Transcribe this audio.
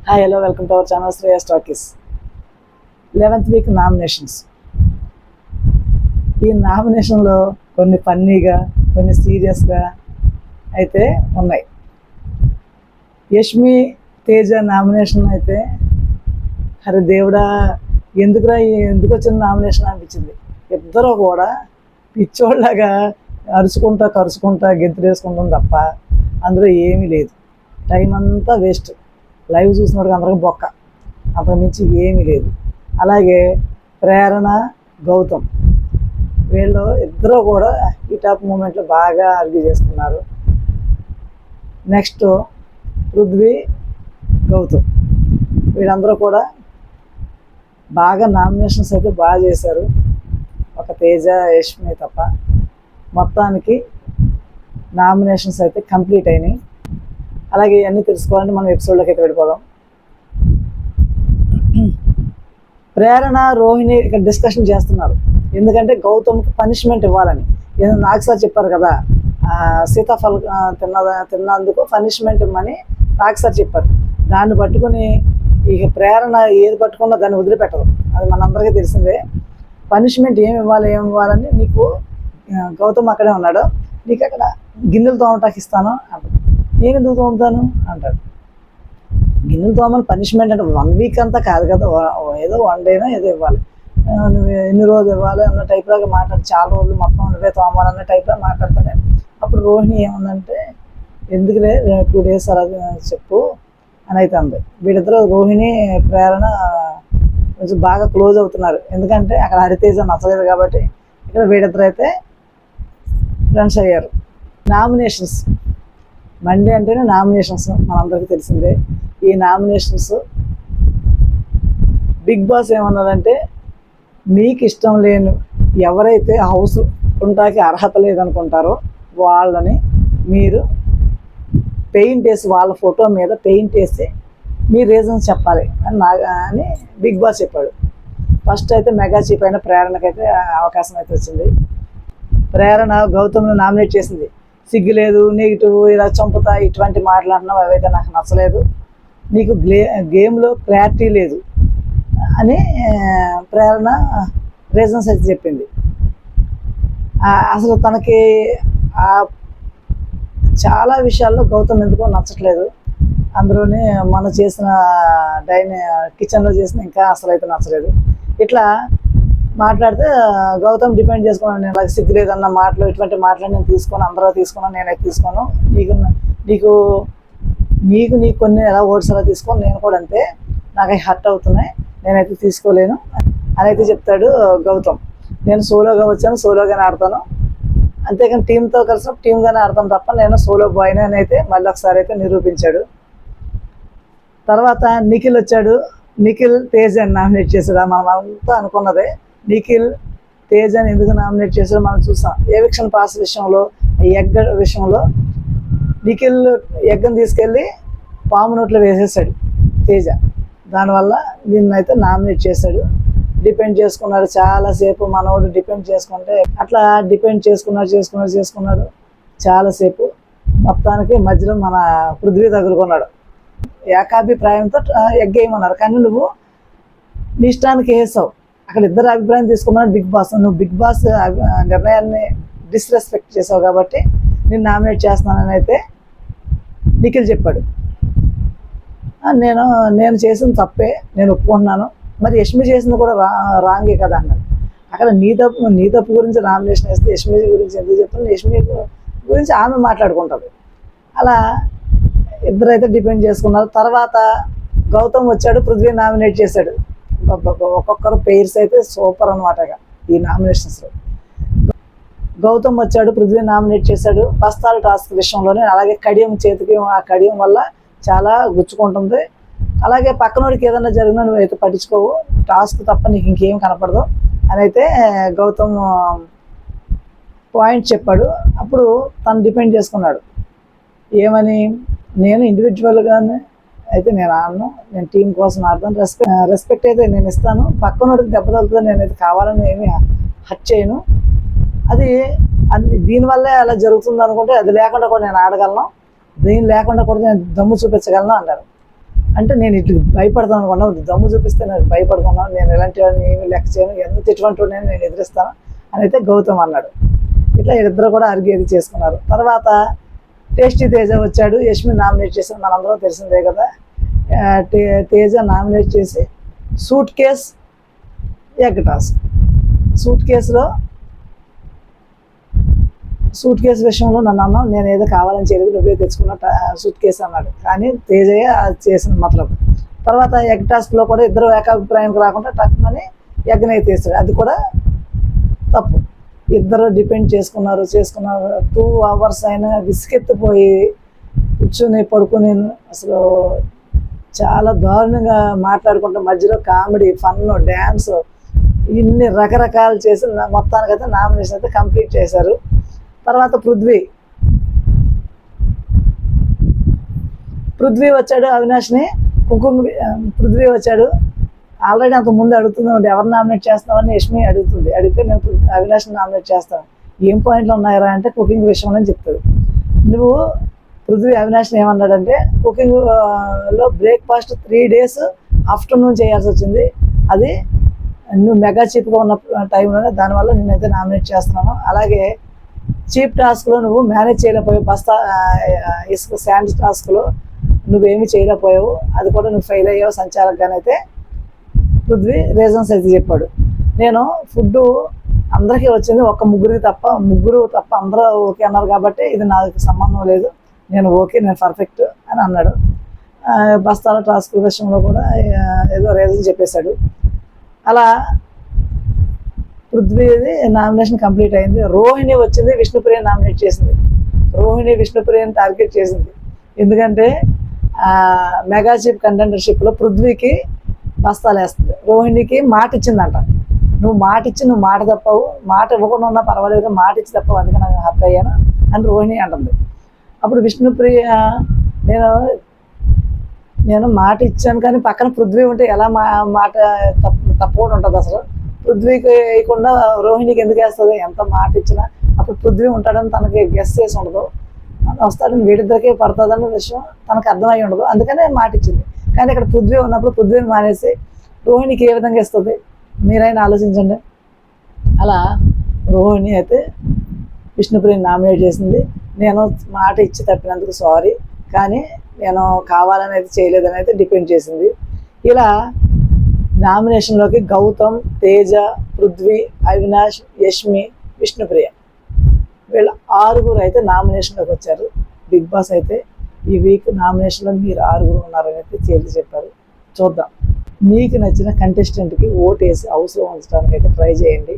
Hi hello welcome to our channel Shreyas talkies. 11th week nominations. ఈ నామినేషన్లో కొన్ని ఫన్నీగా, కొన్ని సీరియస్గా అయితే ఉన్నాయి. యష్మి తేజ నామినేషన్ అయితే అరే దేవుడా ఎందుకు వచ్చిన నామినేషన్ అనిపించింది. ఇద్దరు కూడా పిచ్చోళ్ళగా కరుచుకుంటా గెంతులు వేసుకుంటాం తప్ప అందులో ఏమీ లేదు. టైం అంతా వేస్ట్. లైవ్ చూసినట్టుగా అందరికీ బొక్క, అంతకు మించి ఏమీ లేదు. అలాగే ప్రేరణ, గౌతమ్ వీళ్ళు ఇద్దరు కూడా ఈ టాప్ మూమెంట్లో బాగా ఆర్గ్యూ చేసుకున్నారు. నెక్స్ట్ పృథ్వీ, గౌతమ్ వీళ్ళందరూ కూడా బాగా నామినేషన్స్ అయితే బాగా చేశారు. ఒక తేజ, యష్మి తప్ప మొత్తానికి నామినేషన్స్ అయితే కంప్లీట్ అయినాయి. అలాగే ఇవన్నీ తెలుసుకోవాలంటే మనం ఎపిసోడ్లోకి అయితే వెళ్ళిపోదాం. ప్రేరణ, రోహిణి ఇక్కడ డిస్కషన్ చేస్తున్నారు. ఎందుకంటే గౌతమ్కి పనిష్మెంట్ ఇవ్వాలని. నాకు సార్ చెప్పారు కదా, సీతాఫలం తిన్నందుకు పనిష్మెంట్ ఇవ్వమని నాకు సార్ చెప్పారు. దాన్ని పట్టుకుని ఇక ప్రేరణ ఏది పట్టుకున్నా దాన్ని వదిలిపెట్టదు. అది మనందరికీ తెలిసిందే. పనిష్మెంట్ ఏమి ఇవ్వాలని నీకు గౌతమ్ అక్కడే ఉన్నాడు, నీకు అక్కడ గిన్నెలు తోమటానికి ఇస్తాను అంటాడు. నేను ఎందుకు తోముతాను అంటాడు. గిన్నెలు తోమని పనిష్మెంట్ అంటే 1 వీక్ అంతా కాదు కదా, ఏదో 1 డేనో ఏదో ఇవ్వాలి. నువ్వు ఎన్ని రోజులు ఇవ్వాలి అన్న టైప్లాగా మాట్లాడి, చాలా రోజులు మొత్తం నువ్వే తోమాలన్న టైప్లో మాట్లాడతానే. అప్పుడు రోహిణి ఏముందంటే ఎందుకులే 2 days అలా చెప్పు అని అయితే అంది. వీళ్ళిద్దరూ రోహిణి, ప్రేరణ కొంచెం బాగా క్లోజ్ అవుతున్నారు. ఎందుకంటే అక్కడ హరితేజ నచ్చలేదు కాబట్టి ఇక్కడ వీళ్ళిద్దరు అయితే ఫ్రెండ్స్ అయ్యారు. నామినేషన్స్ మండే అంటేనే నామినేషన్స్ మనందరికీ తెలిసిందే. ఈ నామినేషన్స్ బిగ్ బాస్ ఏమన్నదంటే మీకు ఇష్టం లేని ఎవరైతే హౌస్ ఉంటాకి అర్హత లేదనుకుంటారో వాళ్ళని మీరు పెయింట్ వేసి, వాళ్ళ ఫోటో మీద పెయింట్ వేసి మీ రీజన్స్ చెప్పాలి అని బిగ్ బాస్ చెప్పాడు. ఫస్ట్ అయితే మెగా చీఫ్ అయిన ప్రేరణకైతే అవకాశం అయితే వచ్చింది. ప్రేరణ గౌతమ్ని నామినేట్ చేసింది. సిగ్గు లేదు, నెగిటివ్, ఇలా చంపుతా, ఇటువంటి మాట్లాడినావు, అవైతే నాకు నచ్చలేదు, నీకు గేమ్లో క్లారిటీ లేదు అని ప్రేరణ రీజన్స్ అయితే చెప్పింది. అసలు తనకి చాలా విషయాల్లో గౌతమ్ ఎందుకో నచ్చట్లేదు. అందులోనే మనం చేసిన కిచెన్లో చేసిన ఇంకా అసలు అయితే నచ్చలేదు. ఇట్లా మాట్లాడితే గౌతమ్ డిపెండ్ చేసుకున్నాను, నేను నాకు సిగ్గు లేదన్న మాటలు, ఇటువంటి మాటలు నేను తీసుకొని అందరూ తీసుకున్నాను, నేనైతే తీసుకోను. నీకు కొన్ని ఎలా ఓట్స్ అలా తీసుకొని నేను కూడా అంతే, నాకు హర్ట్ అవుతున్నాయి, నేనైతే తీసుకోలేను అని అయితే చెప్తాడు గౌతమ్. నేను సోలోగా వచ్చాను, సోలోగానే ఆడతాను, అంతేకాని టీంతో కలిసినప్పుడు టీంగానే ఆడతాను తప్ప నేను సోలో బాయ్ని అని అయితే మళ్ళీ ఒకసారి అయితే నిరూపించాడు. తర్వాత నిఖిల్ వచ్చాడు. నిఖిల్ తేజని నామినేట్ చేశాడు. మనం అంతా అనుకున్నదే. నిఖిల్ తేజని ఎందుకు నామినేట్ చేశాడో మనం చూసాం. ఎవిక్షన్ పాస్ విషయంలో, ఎగ్ విషయంలో నిఖిల్ ఎగ్ని తీసుకెళ్ళి పాము నోట్లో వేసేసాడు తేజ. దానివల్ల దీన్ని అయితే నామినేట్ చేశాడు. డిపెండ్ చేసుకున్నాడు చాలాసేపు. మనోడు డిపెండ్ చేసుకుంటే అట్లా డిపెండ్ చేసుకున్నాడు చాలాసేపు. మొత్తానికి మధ్యలో మన పృథ్వీ తగులుకున్నాడు. ఏకాభిప్రాయంతో ఎగ్గేయమన్నారు, కానీ నువ్వు నీ ఇష్టానికి వేసావు. అక్కడ ఇద్దరు అభిప్రాయం తీసుకున్నాడు బిగ్ బాస్. నువ్వు బిగ్ బాస్ నిర్ణయాన్ని డిస్రెస్పెక్ట్ చేసావు కాబట్టి నేను నామినేట్ చేస్తున్నానని అయితే నిఖిల్ చెప్పాడు. నేను చేసిన తప్పే, నేను ఒప్పుకుంటున్నాను, మరి యష్మి చేసింది కూడా రాంగే కదా అన్నాడు. అక్కడ నీ తప్పు గురించి నామినేషన్ వేస్తే యష్మి గురించి ఎందుకు చెప్తున్నా, యష్మి గురించి ఆమె మాట్లాడుకుంటుంది. అలా ఇద్దరైతే డిపెండ్ చేసుకున్నారు. తర్వాత గౌతమ్ వచ్చాడు, పృథ్వీ నామినేట్ చేశాడు. ఒక్కొక్కరు పెయిర్స్ అయితే సూపర్ అనమాట ఈ నామినేషన్స్లో. గౌతమ్ వచ్చాడు, పృథ్వీ నామినేట్ చేశాడు బస్తాలు టాస్క్ విషయంలోనే. అలాగే కడియం చేతికి, ఆ కడియం వల్ల చాలా గుచ్చుకుంటుంది. అలాగే పక్కనోడికి ఏదైనా జరిగినా నువ్వైతే పట్టించుకోవు, టాస్క్ తప్ప నీకు ఇంకేం కనపడదు అని అయితే గౌతమ్ పాయింట్ చెప్పాడు. అప్పుడు తను డిపెండ్ చేసుకున్నాడు. ఏమని, నేను ఇండివిజువల్గానే అయితే నేను ఆడను, నేను టీం కోసం ఆడతాను, రెస్పెక్ట్ అయితే నేను ఇస్తాను, పక్కనోడికి దెబ్బ తగ్గుతుంది, నేనైతే కావాలని ఏమీ హర్ట్ చేయను, అది దీనివల్లే అలా జరుగుతుంది అనుకుంటే అది లేకుండా కూడా నేను ఆడగలను, దీని లేకుండా కూడా నేను దమ్ము చూపించగలను అన్నాడు. అంటే నేను ఇట్లా భయపడతాను అనుకున్నాను, దమ్ము చూపిస్తే నాకు భయపడుకున్నాను, నేను ఎలాంటి వాడిని ఏమి లెక్క చేయను, ఎంత ఎటువంటి వాడిని నేను ఎదిరిస్తాను అని అయితే గౌతమ్ అన్నాడు. ఇట్లా ఇద్దరు కూడా అరిగేది చేసుకున్నారు. తర్వాత టేస్టీ తేజ వచ్చాడు, యష్మి నామినేట్ చేసి మనందరం తెలిసిందే కదా. తేజ నామినేట్ చేసి suit case egg toss. Suit case విషయంలో నన్ను అన్నాను, నేను ఏదో కావాలని చేయలేదు, నువ్వే తెచ్చుకున్న సూట్ కేసు అన్నాడు. కానీ తేజయ్య అది చేసిన మతలబు. తర్వాత ఎగ్ టాస్క్లో కూడా ఇద్దరు ఏకాభిప్రాయానికి రాకుండా టక్మని ఎగ్ని తీస్తాడు, అది కూడా తప్పు. ఇద్దరు డిపెండ్ చేసుకున్నారు. 2 hours అయినా విసుకెత్తిపోయి కూర్చొని పడుకుని అసలు చాలా దారుణంగా మాట్లాడుకుంటూ మధ్యలో కామెడీ, ఫన్, డ్యాన్స్ ఇన్ని రకరకాలు చేసి మొత్తానికైతే నామినేషన్ అయితే కంప్లీట్ చేశారు. తర్వాత పృథ్వీ వచ్చాడు, అవినాష్ని పృథ్వీ వచ్చాడు. ఆల్రెడీ అంత ముందు అడుగుతుంది, ఎవరు నామినేట్ చేస్తామని యష్మి అడుగుతుంది. అడిగితే నేను అవినాష్ని నామినేట్ చేస్తాను. ఏం పాయింట్లు ఉన్నాయరా అంటే కుకింగ్ విషయంలో చెప్తాడు. నువ్వు పృథ్వీ అవినాష్ని ఏమన్నాడంటే కుకింగ్లో బ్రేక్ఫాస్ట్ 3 days ఆఫ్టర్నూన్ చేయాల్సి వచ్చింది, అది నువ్వు మెగా చీప్గా ఉన్న టైంలోనే, దానివల్ల నేనైతే నామినేట్ చేస్తున్నాను. అలాగే చీప్ టాస్క్లో నువ్వు మేనేజ్ చేయలేకపోయావు, బస్తా ఇసుక శాండ్ టాస్క్లో నువ్వేమీ చేయలేకపోయావు, అది కూడా నువ్వు ఫెయిల్ అయ్యావు సంచాలకుగానైతే పృథ్వీ రీజన్స్ అయితే చెప్పాడు. నేను ఫుడ్ అందరికీ వచ్చింది, ముగ్గురు తప్ప అందరూ ఓకే అన్నారు కాబట్టి ఇది నాకు సంబంధం లేదు, నేను ఓకే, నేను పర్ఫెక్ట్ అని అన్నాడు. బస్తాల టాస్క్ విషయంలో కూడా ఏదో రీజన్ చెప్పేశాడు. అలా పృథ్వీది నామినేషన్ కంప్లీట్ అయింది. రోహిణి వచ్చింది, విష్ణుప్రియ నామినేట్ చేసింది. రోహిణి విష్ణుప్రియని టార్గెట్ చేసింది, ఎందుకంటే మెగా చీఫ్ కంటెండర్షిప్లో పృథ్వీకి బస్తాలు వేస్తుంది. రోహిణికి మాట ఇచ్చిందంట, నువ్వు మాట తప్పవు, మాట ఇవ్వకుండా ఉన్నా పర్వాలేదు, మాట ఇచ్చి తప్పవు, అందుకే నాకు హర్ట్ అయ్యాను అని రోహిణి అంటుంది. అప్పుడు విష్ణుప్రియ నేను మాట ఇచ్చాను కానీ పక్కన పృథ్వీ ఉంటే ఎలా మాట తప్పకుండా ఉంటుంది, అసలు పృథ్వీకి వేయకుండా రోహిణికి ఎందుకు వేస్తుంది, ఎంత మాట ఇచ్చినా అప్పుడు పృథ్వీ ఉంటాడని తనకి గెస్ చేసి ఉండదు, వస్తాడని వీడిద్దరికే పడుతుందన్న విషయం తనకు అర్థమై ఉండదు, అందుకనే మాట ఇచ్చింది. కానీ ఇక్కడ పృథ్వీ ఉన్నప్పుడు పృథ్వీని మానేసి రోహిణికి ఏ విధంగా ఇస్తుంది, మీరైనా ఆలోచించండి. అలా రోహిణి అయితే విష్ణుప్రియని నామినేట్ చేసింది. నేను మాట ఇచ్చి తప్పినందుకు సారీ, కానీ నేను కావాలని అయితే చేయలేదని అయితే డిపెండ్ చేసింది. ఇలా నామినేషన్లోకి గౌతమ్, తేజ, పృథ్వీ, అవినాష్, యష్మి, విష్ణుప్రియ వీళ్ళ 6 అయితే నామినేషన్లోకి వచ్చారు. బిగ్ బాస్ అయితే ఈ వీక్ నామినేషన్లో మీరు 6 ఉన్నారని అయితే తేల్చి చెప్పారు. చూద్దాం, మీకు నచ్చిన కంటెస్టెంట్కి ఓటేసి హౌస్లో ఉంచడానికి అయితే ట్రై చేయండి.